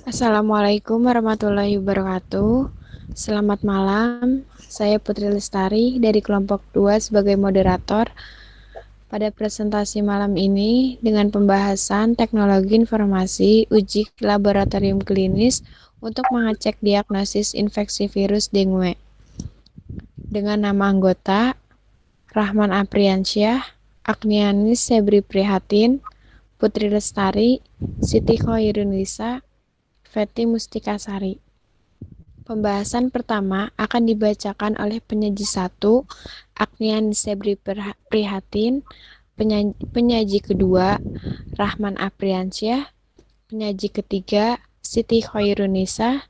Assalamualaikum warahmatullahi wabarakatuh. Selamat malam, saya Putri Lestari dari kelompok 2 sebagai moderator pada presentasi malam ini dengan pembahasan teknologi informasi uji laboratorium klinis untuk mengecek diagnosis infeksi virus dengue. Dengan nama anggota Rahman Apriansyah, Agnianis Sebri Prihatin, Putri Lestari, Siti Khairunisa, Feti Mustikasari. Pembahasan pertama akan dibacakan oleh penyaji 1, Agnian Sebri Prihatin, penyaji kedua, Rahman Apriansyah, penyaji ketiga, Siti Khairunisa,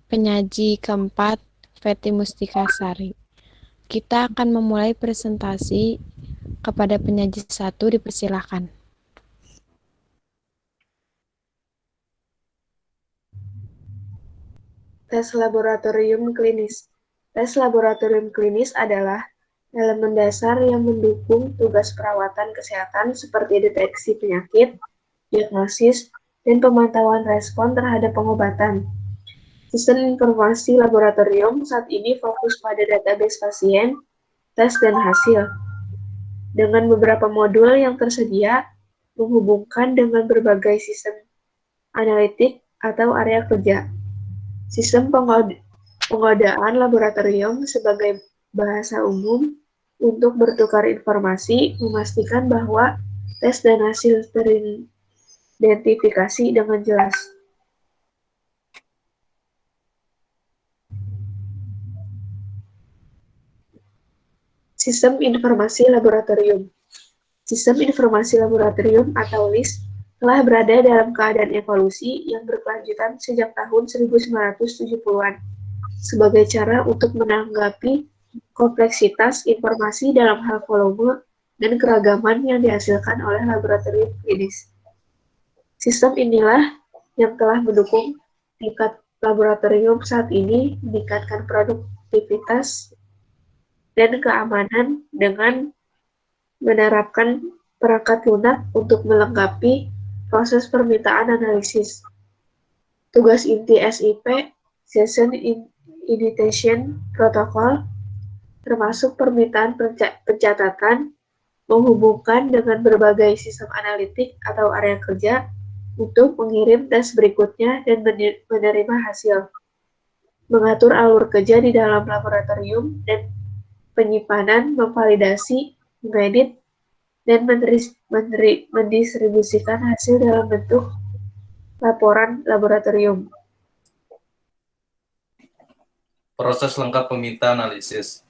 penyaji keempat, Feti Mustikasari. Kita akan memulai presentasi. Kepada penyaji 1 dipersilakan. Tes laboratorium klinis. Tes laboratorium klinis adalah elemen dasar yang mendukung tugas perawatan kesehatan seperti deteksi penyakit, diagnosis, dan pemantauan respon terhadap pengobatan. Sistem informasi laboratorium saat ini fokus pada database pasien, tes, dan hasil. Dengan beberapa modul yang tersedia, menghubungkan dengan berbagai sistem analitik atau area kerja. Sistem pengodaan laboratorium sebagai bahasa umum untuk bertukar informasi, memastikan bahwa tes dan hasil teridentifikasi dengan jelas. Sistem informasi laboratorium. Sistem informasi laboratorium atau LIS telah berada dalam keadaan evolusi yang berkelanjutan sejak tahun 1970-an sebagai cara untuk menanggapi kompleksitas informasi dalam hal volume dan keragaman yang dihasilkan oleh laboratorium klinis. Sistem inilah yang telah mendukung tingkat laboratorium saat ini meningkatkan produktivitas dan keamanan dengan menerapkan perangkat lunak untuk melengkapi proses permintaan analisis. Tugas inti SIP, Session Initiation Protocol, termasuk permintaan pencatatan, menghubungkan dengan berbagai sistem analitik atau area kerja untuk mengirim tes berikutnya dan menerima hasil, mengatur alur kerja di dalam laboratorium dan penyimpanan, memvalidasi, mengedit, dan mendistribusikan hasil dalam bentuk laporan laboratorium. Proses lengkap peminta analisis.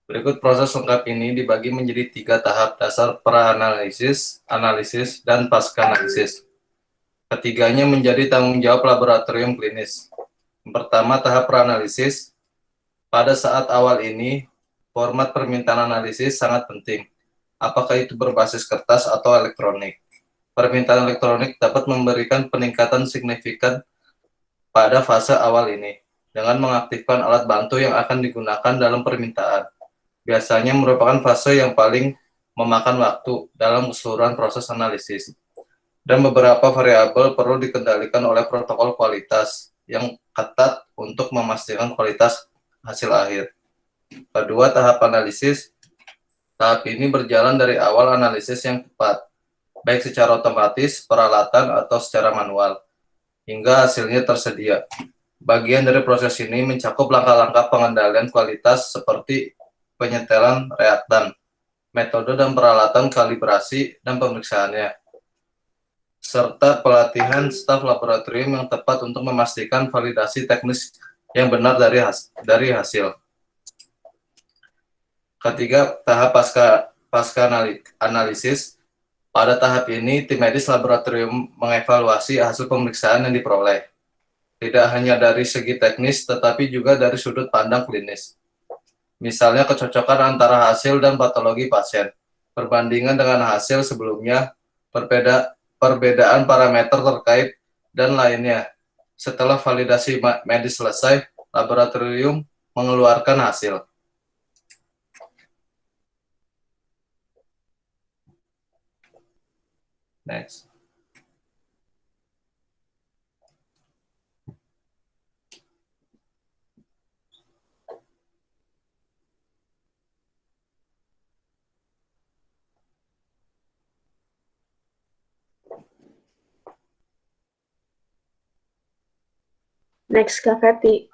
Berikut proses lengkap ini dibagi menjadi 3 tahap dasar pra-analisis, analisis, dan pasca-analisis. Ketiganya menjadi tanggung jawab laboratorium klinis. Yang pertama, tahap pra-analisis. Pada saat awal ini, format permintaan analisis sangat penting, apakah itu berbasis kertas atau elektronik. Permintaan elektronik dapat memberikan peningkatan signifikan pada fase awal ini, dengan mengaktifkan alat bantu yang akan digunakan dalam permintaan. Biasanya merupakan fase yang paling memakan waktu dalam keseluruhan proses analisis. Dan beberapa variabel perlu dikendalikan oleh protokol kualitas yang ketat untuk memastikan kualitas hasil akhir. Kedua, tahap analisis. Tahap ini berjalan dari awal analisis yang tepat, baik secara otomatis, peralatan, atau secara manual, hingga hasilnya tersedia. Bagian dari proses ini mencakup langkah-langkah pengendalian kualitas seperti penyetelan reaktan, metode dan peralatan kalibrasi dan pemeriksaannya, serta pelatihan staf laboratorium yang tepat untuk memastikan validasi teknis yang benar dari hasil. Ketiga, tahap pasca analisis. Pada tahap ini, tim medis laboratorium mengevaluasi hasil pemeriksaan yang diperoleh, tidak hanya dari segi teknis, tetapi juga dari sudut pandang klinis. Misalnya kecocokan antara hasil dan patologi pasien, perbandingan dengan hasil sebelumnya, perbedaan parameter terkait, dan lainnya. Setelah validasi medis selesai, laboratorium mengeluarkan hasil. Next. Next, Kak Feti.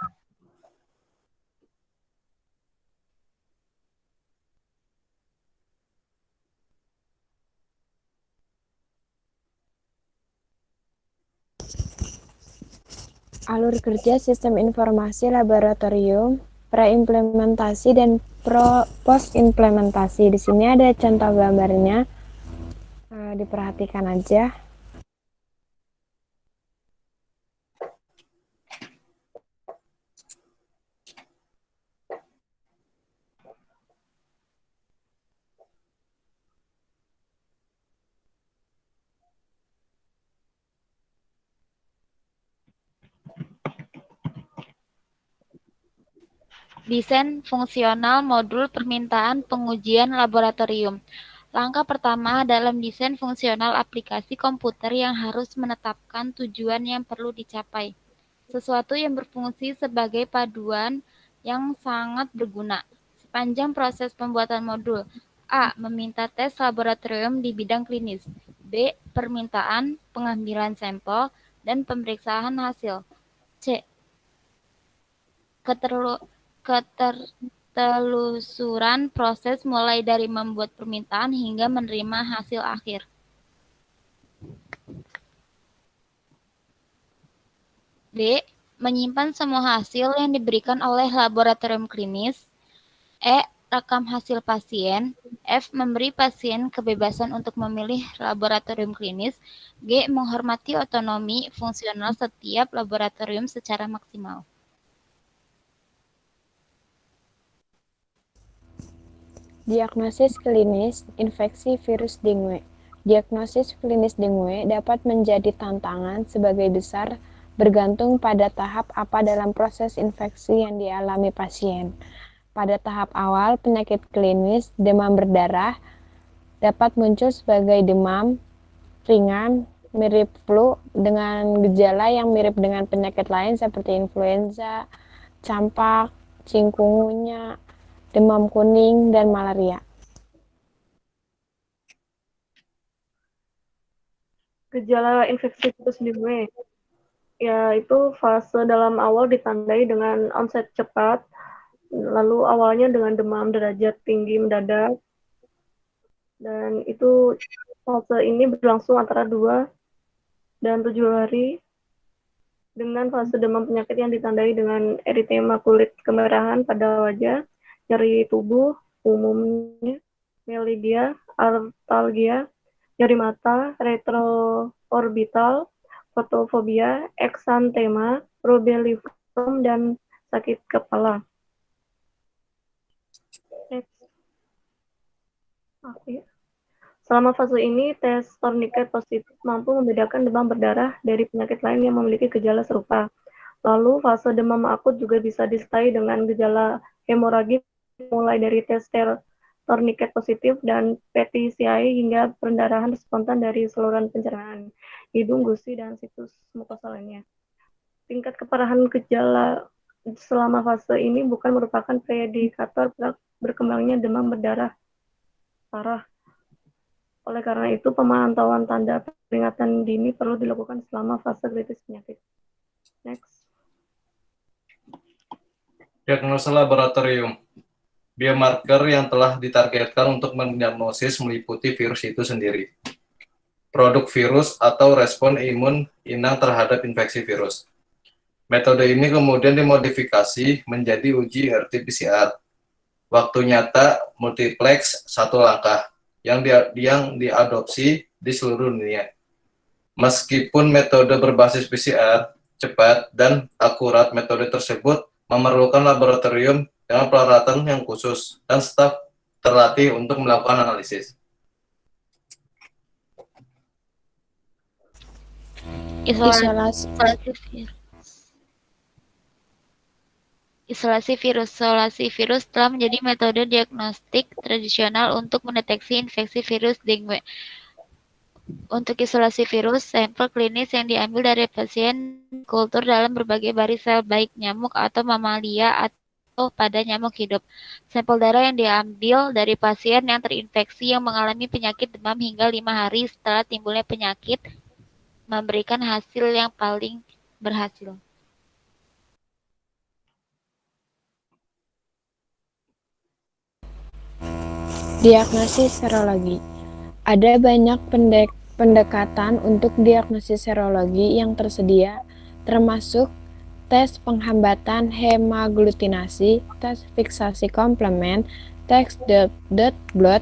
Alur kerja sistem informasi laboratorium, pra-implementasi dan post-implementasi. Di sini ada contoh gambarnya, diperhatikan aja. Desain fungsional modul permintaan pengujian laboratorium. Langkah pertama dalam desain fungsional aplikasi komputer yang harus menetapkan tujuan yang perlu dicapai. Sesuatu yang berfungsi sebagai paduan yang sangat berguna. Sepanjang proses pembuatan modul. A. Meminta tes laboratorium di bidang klinis. B. Permintaan, pengambilan sampel, dan pemeriksaan hasil. C. Ketertelusuran proses mulai dari membuat permintaan hingga menerima hasil akhir. D. Menyimpan semua hasil yang diberikan oleh laboratorium klinis. E. Rekam hasil pasien. F. Memberi pasien kebebasan untuk memilih laboratorium klinis. G. Menghormati otonomi fungsional setiap laboratorium secara maksimal. Diagnosis klinis infeksi virus dengue. Diagnosis klinis dengue dapat menjadi tantangan sebagai besar bergantung pada tahap apa dalam proses infeksi yang dialami pasien. Pada tahap awal penyakit klinis, demam berdarah dapat muncul sebagai demam ringan mirip flu dengan gejala yang mirip dengan penyakit lain seperti influenza, campak, chikungunya, demam kuning, dan malaria. Gejala infeksi virus dengue, yaitu fase dalam awal ditandai dengan onset cepat, lalu awalnya dengan demam derajat tinggi mendadak, dan itu fase ini berlangsung antara 2 dan 7 hari, dengan fase demam penyakit yang ditandai dengan eritema kulit kemerahan pada wajah, nyeri tubuh umumnya, melidia, artalgia, nyeri mata, retroorbital, fotofobia, eksantema, rubellifrom, dan sakit kepala. Selama fase ini, tes tourniquet positif mampu membedakan demam berdarah dari penyakit lain yang memiliki gejala serupa. Lalu, fase demam akut juga bisa disertai dengan gejala hemoragik mulai dari tes tourniquet positif dan PTCI hingga pendarahan spontan dari saluran pencernaan, hidung, gusi, dan situs mukosa lainnya. Tingkat keparahan gejala selama fase ini bukan merupakan predikator berkembangnya demam berdarah parah. Oleh karena itu, pemantauan tanda peringatan dini perlu dilakukan selama fase kritis penyakit. Next. Diagnosa laboratorium. Biomarker yang telah ditargetkan untuk mendiagnosis meliputi virus itu sendiri, produk virus atau respon imun inang terhadap infeksi virus. Metode ini kemudian dimodifikasi menjadi uji RT-PCR. Waktu nyata multiplex 1 langkah yang diadopsi di seluruh dunia. Meskipun metode berbasis PCR cepat dan akurat, metode tersebut memerlukan laboratorium dengan peralatan yang khusus dan staf terlatih untuk melakukan analisis. Isolasi virus telah menjadi metode diagnostik tradisional untuk mendeteksi infeksi virus dengue. Untuk isolasi virus, sampel klinis yang diambil dari pasien kultur dalam berbagai baris sel baik nyamuk atau mamalia atau pada nyamuk hidup. Sampel darah yang diambil dari pasien yang terinfeksi yang mengalami penyakit demam hingga 5 hari setelah timbulnya penyakit memberikan hasil yang paling berhasil. Diagnosis serologi. Ada banyak pendekatan untuk diagnosis serologi yang tersedia, termasuk tes penghambatan hemaglutinasi, tes fiksasi komplement, tes dot blot,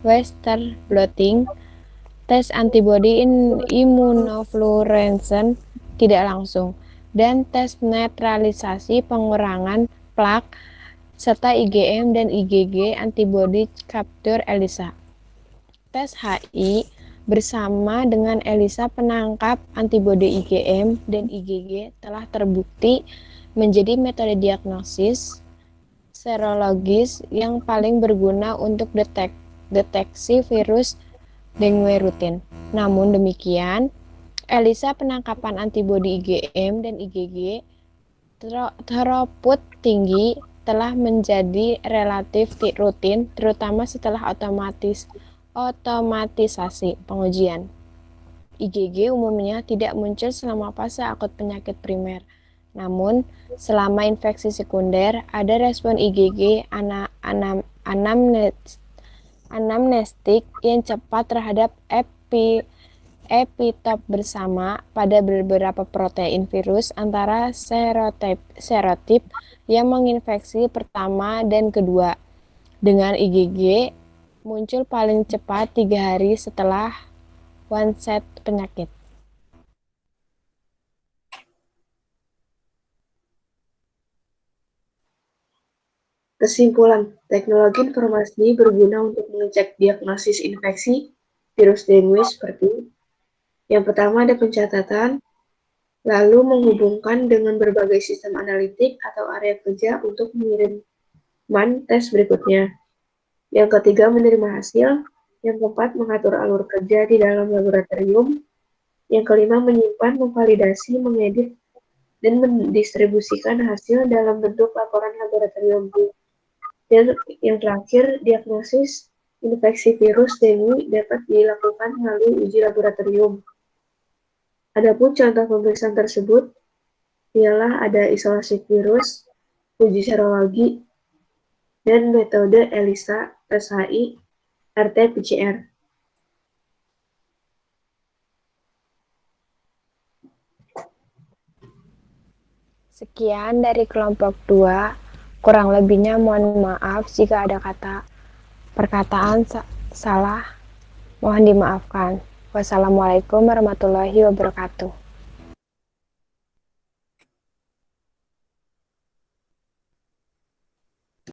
Western blotting, tes antibodi imunofluorescence tidak langsung, dan tes netralisasi pengurangan plak, serta IgM dan IgG antibody capture ELISA. Tes HI bersama dengan ELISA penangkap antibodi IgM dan IgG telah terbukti menjadi metode diagnosis serologis yang paling berguna untuk deteksi virus dengue rutin. Namun demikian, ELISA penangkapan antibodi IgM dan IgG throughput tinggi telah menjadi relatif rutin, terutama setelah otomatisasi pengujian. IgG umumnya tidak muncul selama fase akut penyakit primer. Namun, selama infeksi sekunder, ada respon IgG anamnestik yang cepat terhadap epitop bersama pada beberapa protein virus antara serotip yang menginfeksi pertama dan kedua, dengan IgG muncul paling cepat 3 hari setelah onset penyakit. Kesimpulan, teknologi informasi berguna untuk mengecek diagnosis infeksi virus dengue seperti yang pertama ada pencatatan, lalu menghubungkan dengan berbagai sistem analitik atau area kerja untuk mengirimkan tes berikutnya. Yang ketiga menerima hasil, yang keempat mengatur alur kerja di dalam laboratorium, yang kelima menyimpan, memvalidasi, mengedit, dan mendistribusikan hasil dalam bentuk laporan laboratorium. Dan yang terakhir, diagnosis infeksi virus dengue dapat dilakukan melalui uji laboratorium. Adapun contoh pemeriksaan tersebut ialah ada isolasi virus, uji serologi, dan metode ELISA, tes HI, RT-PCR. Sekian dari kelompok 2. Kurang lebihnya mohon maaf jika ada perkataan salah, mohon dimaafkan. Wassalamualaikum warahmatullahi wabarakatuh.